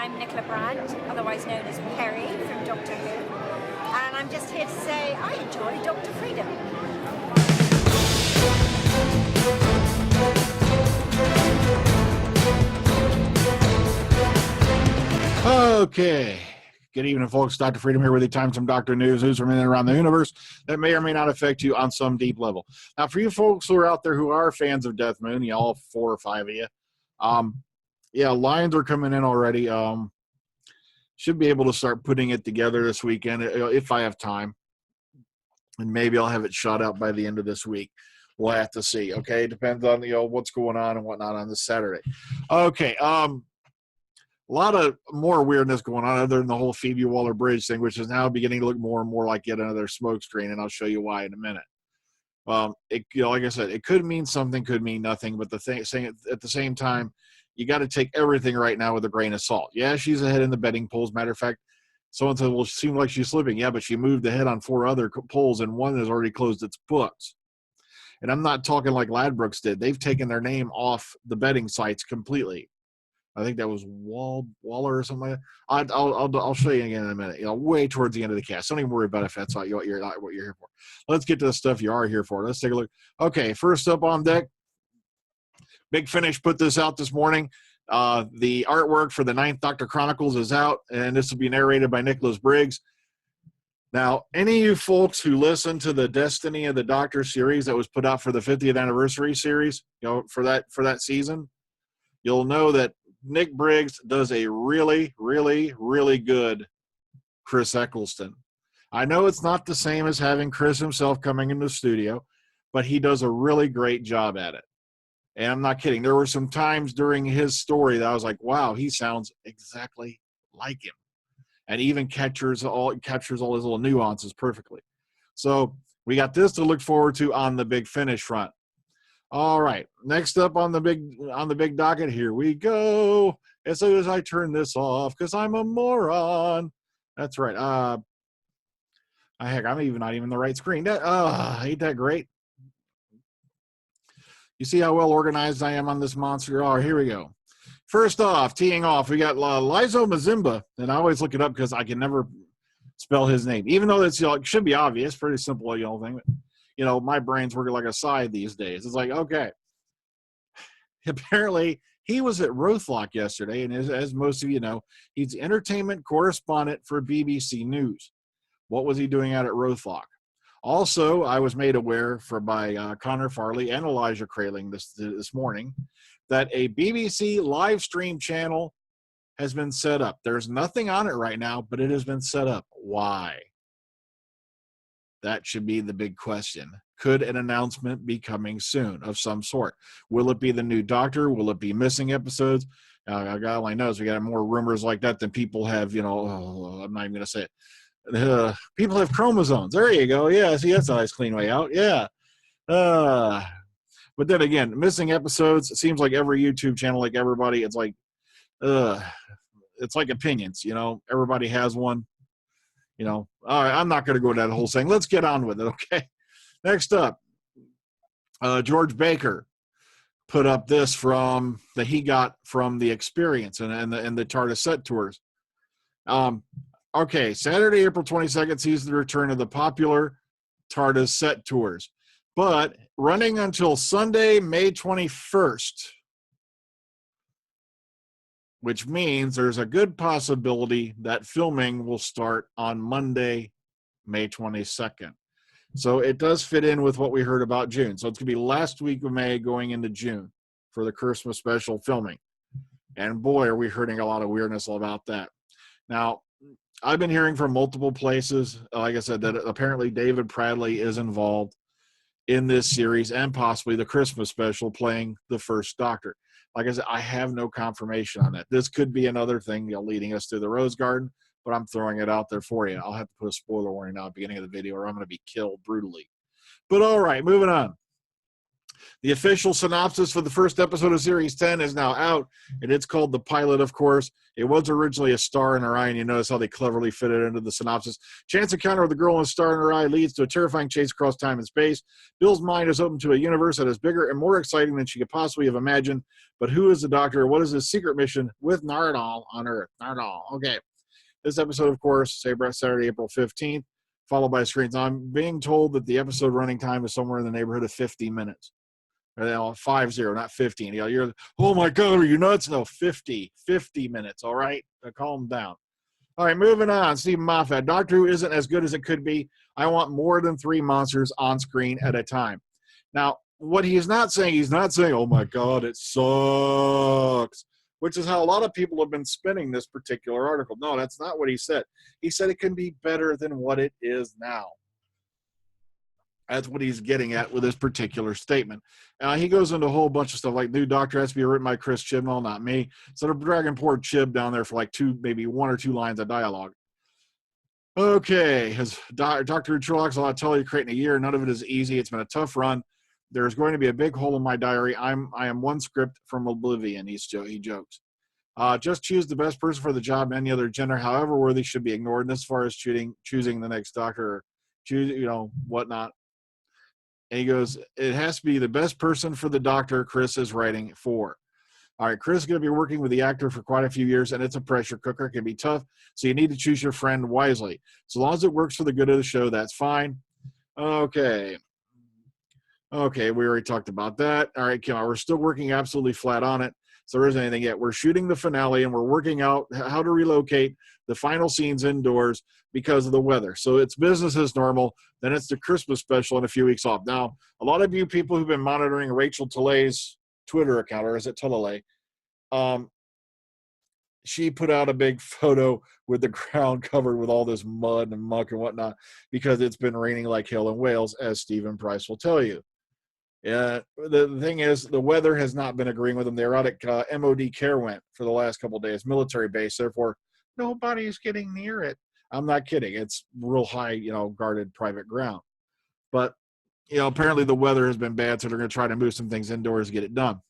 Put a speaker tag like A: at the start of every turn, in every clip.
A: I'm Nicola Brandt, otherwise known as Perry from Doctor Who, and I'm just here to say I enjoy Dr. Freedom.
B: Okay. Good evening, folks. Dr. Freedom here with you. Time some Doctor News from in and around the universe that may or may not affect you on some deep level. Now, for you folks who are out there who are fans of Death Moon, all 4 or 5 of you, lines are coming in already. Should be able to start putting it together this weekend if I have time, and maybe I'll have it shot out by the end of this week. We'll have to see. Okay, depends on what's going on and whatnot on this Saturday. Okay, a lot of more weirdness going on other than the whole Phoebe Waller-Bridge thing, which is now beginning to look more and more like yet another smoke screen, and I'll show you why in a minute. Like I said, it could mean something, could mean nothing, but saying at the same time, you got to take everything right now with a grain of salt. Yeah, she's ahead in the betting polls. Matter of fact, someone said, well, it seemed like she's slipping. Yeah, but she moved ahead on 4 other polls, and one has already closed its books. And I'm not talking like Ladbrokes did. They've taken their name off the betting sites completely. I think that was Waller or something like that. I'll show you again in a minute. Way towards the end of the cast. Don't even worry about if that's not what you're here for. Let's get to the stuff you are here for. Let's take a look. Okay, first up on deck, Big Finish put this out this morning. The artwork for the 9th Doctor Chronicles is out, and this will be narrated by Nicholas Briggs. Now, any of you folks who listen to the Destiny of the Doctor series that was put out for the 50th anniversary series, for that season, you'll know that Nick Briggs does a really, really, really good Chris Eccleston. I know it's not the same as having Chris himself coming in the studio, but he does a really great job at it. And I'm not kidding. There were some times during his story that I was like, wow, he sounds exactly like him. And even captures all his little nuances perfectly. So we got this to look forward to on the Big Finish front. All right, next up on the big docket, here we go. As soon as I turn this off, because I'm a moron. That's right. Heck, I'm not even the right screen. Ain't that great? You see how well organized I am on this monster? Oh, here we go. First off, teeing off, we got Lizo Mazimba, and I always look it up because I can never spell his name, even though it's it should be obvious, pretty simple thing. But, my brain's working like a scythe these days. It's like, okay. Apparently, he was at Rothlock yesterday, and as most of you know, he's the entertainment correspondent for BBC News. What was he doing out at Rothlock? Also, I was made aware by Connor Farley and Elijah Kraling this morning that a BBC live stream channel has been set up. There's nothing on it right now, but it has been set up. Why? That should be the big question. Could an announcement be coming soon of some sort? Will it be the new Doctor? Will it be missing episodes? God only knows. We got more rumors like that than people have, I'm not even going to say it. People have chromosomes. There you go. Yeah, see, that's a nice clean way out. Yeah. But then again, missing episodes, it seems like every YouTube channel, like everybody, it's like opinions, everybody has one, all right, I'm not going to go to that whole thing. Let's get on with it. Okay. Next up, George Baker put up this from that he got from the experience and the TARDIS set tours. Okay, Saturday, April 22nd sees the return of the popular TARDIS set tours, but running until Sunday, May 21st, which means there's a good possibility that filming will start on Monday, May 22nd. So it does fit in with what we heard about June. So it's going to be last week of May going into June for the Christmas special filming. And boy, are we hearing a lot of weirdness about that. Now, I've been hearing from multiple places, like I said, that apparently David Bradley is involved in this series and possibly the Christmas special playing the first Doctor. Like I said, I have no confirmation on that. This could be another thing leading us to the Rose Garden, but I'm throwing it out there for you. I'll have to put a spoiler warning now at the beginning of the video or I'm going to be killed brutally. But all right, moving on. The official synopsis for the first episode of Series 10 is now out, and it's called The Pilot, of course. It was originally a star in her eye, and you notice how they cleverly fit it into the synopsis. Chance encounter with the girl with a star in her eye leads to a terrifying chase across time and space. Bill's mind is open to a universe that is bigger and more exciting than she could possibly have imagined. But who is the Doctor? What is his secret mission with Nardal on Earth? Nardal. Okay. This episode, of course, Saturday, April 15th, followed by screens. I'm being told that the episode running time is somewhere in the neighborhood of 50 minutes. 50, not 15. You're, oh my God, are you nuts? No, 50 minutes. All right, calm down. All right, moving on. Steven Moffat. Doctor Who isn't as good as it could be. I want more than 3 monsters on screen at a time. Now, what he's not saying, oh my God, it sucks, which is how a lot of people have been spinning this particular article. No, that's not what he said. He said it can be better than what it is now. That's what he's getting at with this particular statement. He goes into a whole bunch of stuff like new Doctor has to be written by Chris Chibnall, not me. So they're dragging poor Chib down there for like maybe 1 or 2 lines of dialogue. Okay, his Doctor Who Trilog's a lot of television creating a year. None of it is easy. It's been a tough run. There's going to be a big hole in my diary. I am one script from oblivion. He jokes. Just choose the best person for the job. Any other gender, however worthy, should be ignored. And as far as choosing the next Doctor, or choose whatnot. And he goes, it has to be the best person for the Doctor Chris is writing for. All right, Chris is going to be working with the actor for quite a few years, and it's a pressure cooker. It can be tough, so you need to choose your friend wisely. So long as it works for the good of the show, that's fine. Okay, we already talked about that. All right, Kim, we're still working absolutely flat on it, so there isn't anything yet. We're shooting the finale, and we're working out how to relocate the final scenes indoors because of the weather. So it's business as normal. Then it's the Christmas special and a few weeks off. Now, a lot of you people who've been monitoring Rachel Talay's Twitter account, or is it Talalay? She put out a big photo with the ground covered with all this mud and muck and whatnot because it's been raining like hell in Wales, as Stephen Price will tell you. The thing is, the weather has not been agreeing with them. They're out at MOD Carewent for the last couple of days, military base. Therefore, nobody's getting near it. I'm not kidding. It's real high, guarded private ground. But, apparently the weather has been bad, so they're going to try to move some things indoors to get it done.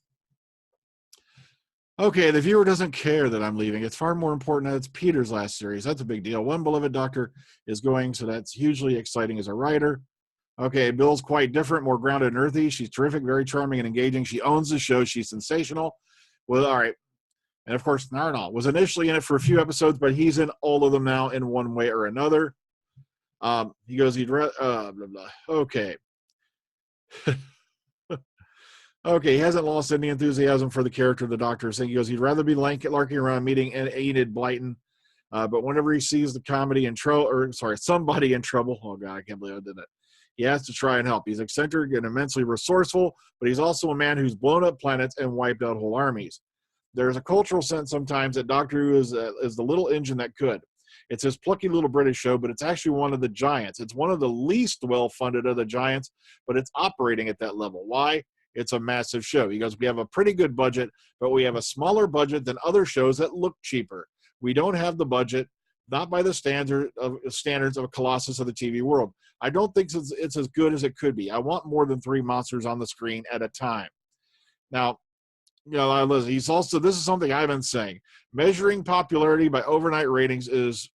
B: Okay, the viewer doesn't care that I'm leaving. It's far more important that it's Peter's last series. That's a big deal. One beloved Doctor is going, so that's hugely exciting as a writer. Okay, Bill's quite different, more grounded and earthy. She's terrific, very charming and engaging. She owns the show. She's sensational. Well, all right. And, of course, Nardal was initially in it for a few episodes, but he's in all of them now in one way or another. He goes, blah, blah. Okay. Okay, he hasn't lost any enthusiasm for the character of the Doctor. So he goes, he'd rather be larking around meeting Enid Blyton. But whenever he sees the somebody in trouble, oh, God, I can't believe I did that. He has to try and help. He's eccentric and immensely resourceful, but he's also a man who's blown up planets and wiped out whole armies. There's a cultural sense sometimes that Doctor Who is the little engine that could. It's this plucky little British show, but it's actually one of the giants. It's one of the least well-funded of the giants, but it's operating at that level. Why? It's a massive show. He goes, we have a pretty good budget, but we have a smaller budget than other shows that look cheaper. We don't have the budget, not by the standards of Colossus of the TV world. I don't think it's as good as it could be. I want more than 3 monsters on the screen at a time. Now, listen, this is something I've been saying. Measuring popularity by overnight ratings is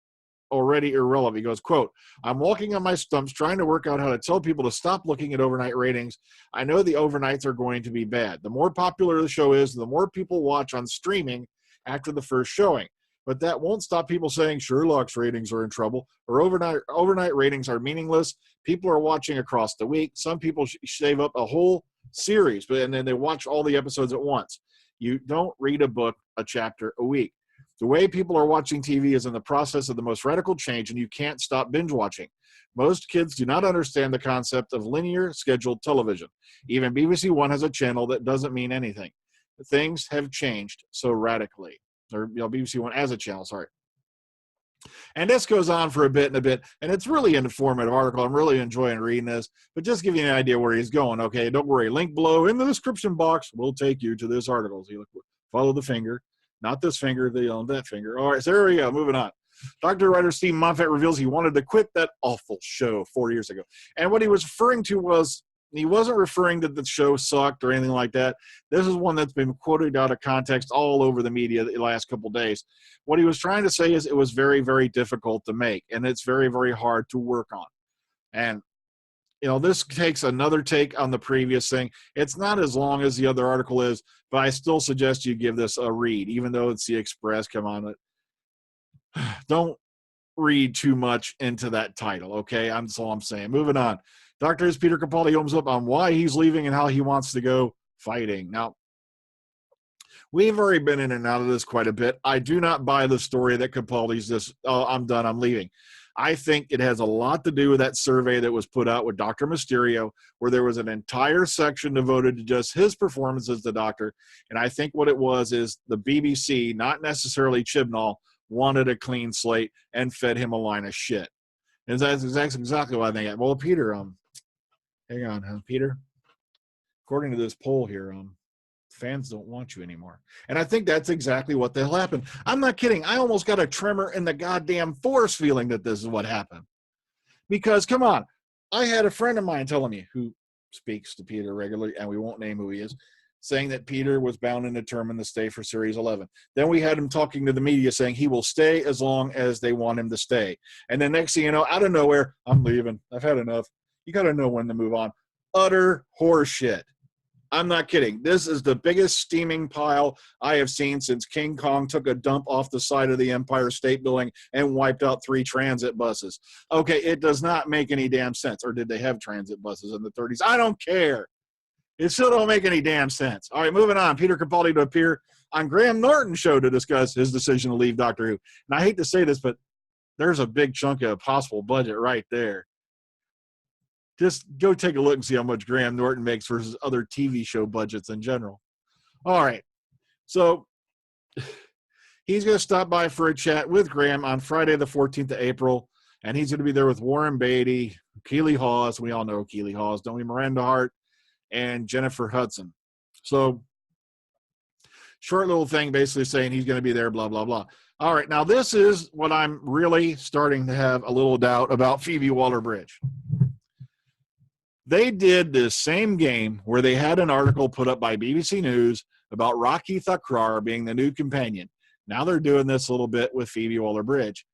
B: already irrelevant. He goes, quote, I'm walking on my stumps trying to work out how to tell people to stop looking at overnight ratings. I know the overnights are going to be bad. The more popular the show is, the more people watch on streaming after the first showing. But that won't stop people saying Sherlock's ratings are in trouble or overnight ratings are meaningless. People are watching across the week. Some people save up a whole series, and then they watch all the episodes at once. You don't read a book a chapter a week. The way people are watching TV is in the process of the most radical change, and you can't stop binge watching. Most kids do not understand the concept of linear scheduled television. Even BBC One has a channel that doesn't mean anything. Things have changed so radically. Or BBC One as a channel, sorry. And this goes on for a bit, and it's really an informative article. I'm really enjoying reading this, but just give you an idea where he's going, okay? Don't worry. Link below in the description box will take you to this article. So you follow the finger, not this finger, that finger. All right, so there we go. Moving on. Dr. Writer Steven Moffat reveals he wanted to quit that awful show 4 years ago. And what he was referring to was he wasn't referring that the show sucked or anything like that. This is one that's been quoted out of context all over the media the last couple of days. What he was trying to say is it was very, very difficult to make, and it's very, very hard to work on. And, this takes another take on the previous thing. It's not as long as the other article is, but I still suggest you give this a read, even though it's the Express. Come on. Don't read too much into that title, okay? That's all I'm saying. Moving on. Dr. Who's Peter Capaldi opens up on why he's leaving and how he wants to go fighting. Now, we've already been in and out of this quite a bit. I do not buy the story that Capaldi's this, oh, I'm done, I'm leaving. I think it has a lot to do with that survey that was put out with Dr. Mysterio, where there was an entire section devoted to just his performance as the doctor. And I think what it was is the BBC, not necessarily Chibnall, wanted a clean slate and fed him a line of shit. And that's exactly what I think. Well, Peter, hang on, Peter. According to this poll here, fans don't want you anymore. And I think that's exactly what the hell happened. I'm not kidding. I almost got a tremor in the goddamn force feeling that this is what happened. Because, come on, I had a friend of mine telling me, who speaks to Peter regularly, and we won't name who he is, saying that Peter was bound and determined to stay for Series 11. Then we had him talking to the media saying he will stay as long as they want him to stay. And then next thing you know, out of nowhere, I'm leaving. I've had enough. You got to know when to move on. Utter horseshit. I'm not kidding. This is the biggest steaming pile I have seen since King Kong took a dump off the side of the Empire State Building and wiped out 3 transit buses. Okay, it does not make any damn sense. Or did they have transit buses in the 30s? I don't care. It still don't make any damn sense. All right, moving on. Peter Capaldi to appear on Graham Norton Show to discuss his decision to leave Doctor Who. And I hate to say this, but there's a big chunk of possible budget right there. Just go take a look and see how much Graham Norton makes versus other TV show budgets in general. All right. So he's going to stop by for a chat with Graham on Friday, the 14th of April. And he's going to be there with Warren Beatty, Keely Hawes. We all know Keely Hawes, don't we? Miranda Hart and Jennifer Hudson. So short little thing basically saying he's going to be there, blah, blah, blah. All right. Now, this is what I'm really starting to have a little doubt about Phoebe Waller-Bridge. They did this same game where they had an article put up by BBC News about Rocky Thakrar being the new companion. Now they're doing this a little bit with Phoebe Waller-Bridge.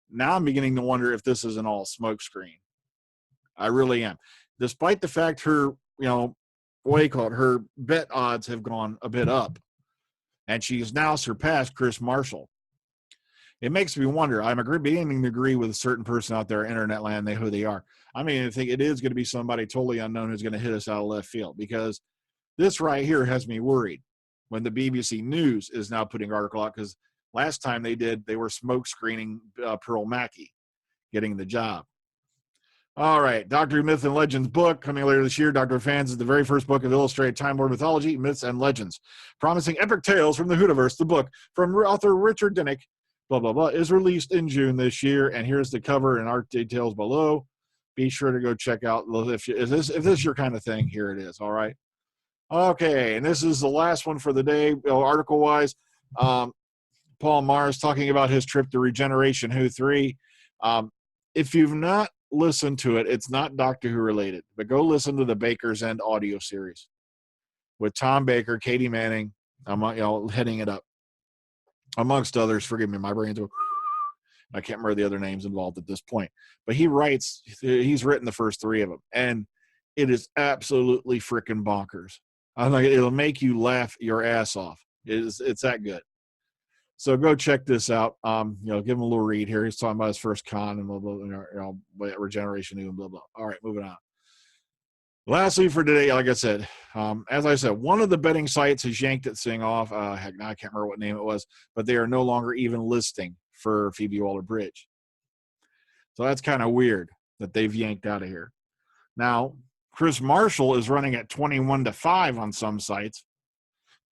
B: Now I'm beginning to wonder if this is an all smokescreen. I really am. Despite the fact her, her bet odds have gone a bit up. And she's now surpassed Chris Marshall. It makes me wonder. I'm beginning to agree with a certain person out there in internet land, who they are. I mean, I think it is going to be somebody totally unknown who's going to hit us out of left field, because this right here has me worried when the BBC News is now putting an article out, because last time they were smoke screening Pearl Mackie getting the job. All right, Doctor Who Myth and Legends book coming later this year. Doctor Who Fans is the very first book of illustrated Time Lord mythology, myths, and legends. Promising epic tales from the Whoviverse, the book from author Richard Dinnick, blah, blah, blah, is released in June this year. And here's the cover and art details below. Be sure to go check out if this is your kind of thing. Here it is. All right. Okay, and this is the last one for the day, article-wise. Paul Mars talking about his trip to Regeneration Who 3. If you've not listened to it, it's not Doctor Who related, but go listen to the Baker's End audio series with Tom Baker, Katie Manning, heading it up, amongst others. Forgive me, my brain's I can't remember the other names involved at this point, but he's written the first 3 of them, and it is absolutely freaking bonkers. I'm like, it'll make you laugh your ass off. It's that good. So go check this out. Give him a little read here. He's talking about his first con and blah, blah, Regeneration and blah, blah. All right, moving on. Lastly for today, like I said, as I said, one of the betting sites has yanked this thing off. Now I can't remember what name it was, but they are no longer even listing for Phoebe Waller-Bridge. So that's kind of weird that they've yanked out of here. Now, Chris Marshall is running at 21-5 on some sites,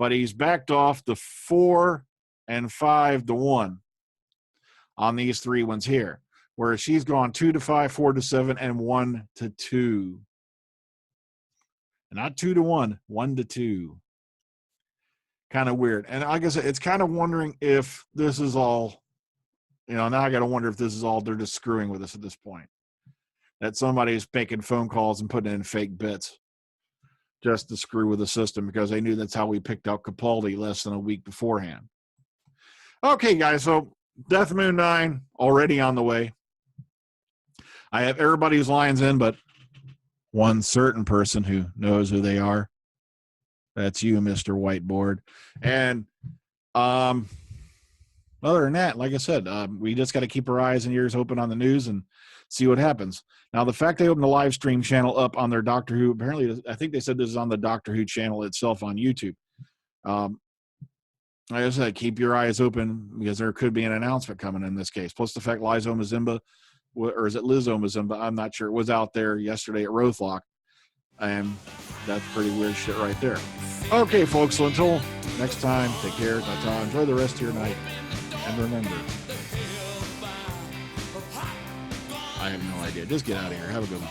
B: but he's backed off to 4 and 5-1 on these 3 ones here, whereas she's gone 2-5, 4-7, and 1-2. Not 2-1, 1-2. Kind of weird. And like I said, it's kind of wondering if this is all, now I got to wonder if this is all they're just screwing with us at this point. That somebody's making phone calls and putting in fake bits. just to screw with the system, because they knew that's how we picked up Capaldi less than a week beforehand. Okay, guys, so Death Moon 9 already on the way. I have everybody's lines in, but one certain person who knows who they are. That's you, Mr. Whiteboard. And other than that, like I said, we just got to keep our eyes and ears open on the news and see what happens. Now, the fact they opened the live stream channel up on their Doctor Who, apparently, I think they said this is on the Doctor Who channel itself on YouTube. Like I said, keep your eyes open, because there could be an announcement coming in this case. Plus the fact Lizo Mazimba, or is it Lizzo Mazimba? I'm not sure. It was out there yesterday at Rothlock. And that's pretty weird shit right there. Okay, folks, so until next time, take care. Ta-ta. Enjoy the rest of your night. And remember, I have no idea. Just get out of here. Have a good one.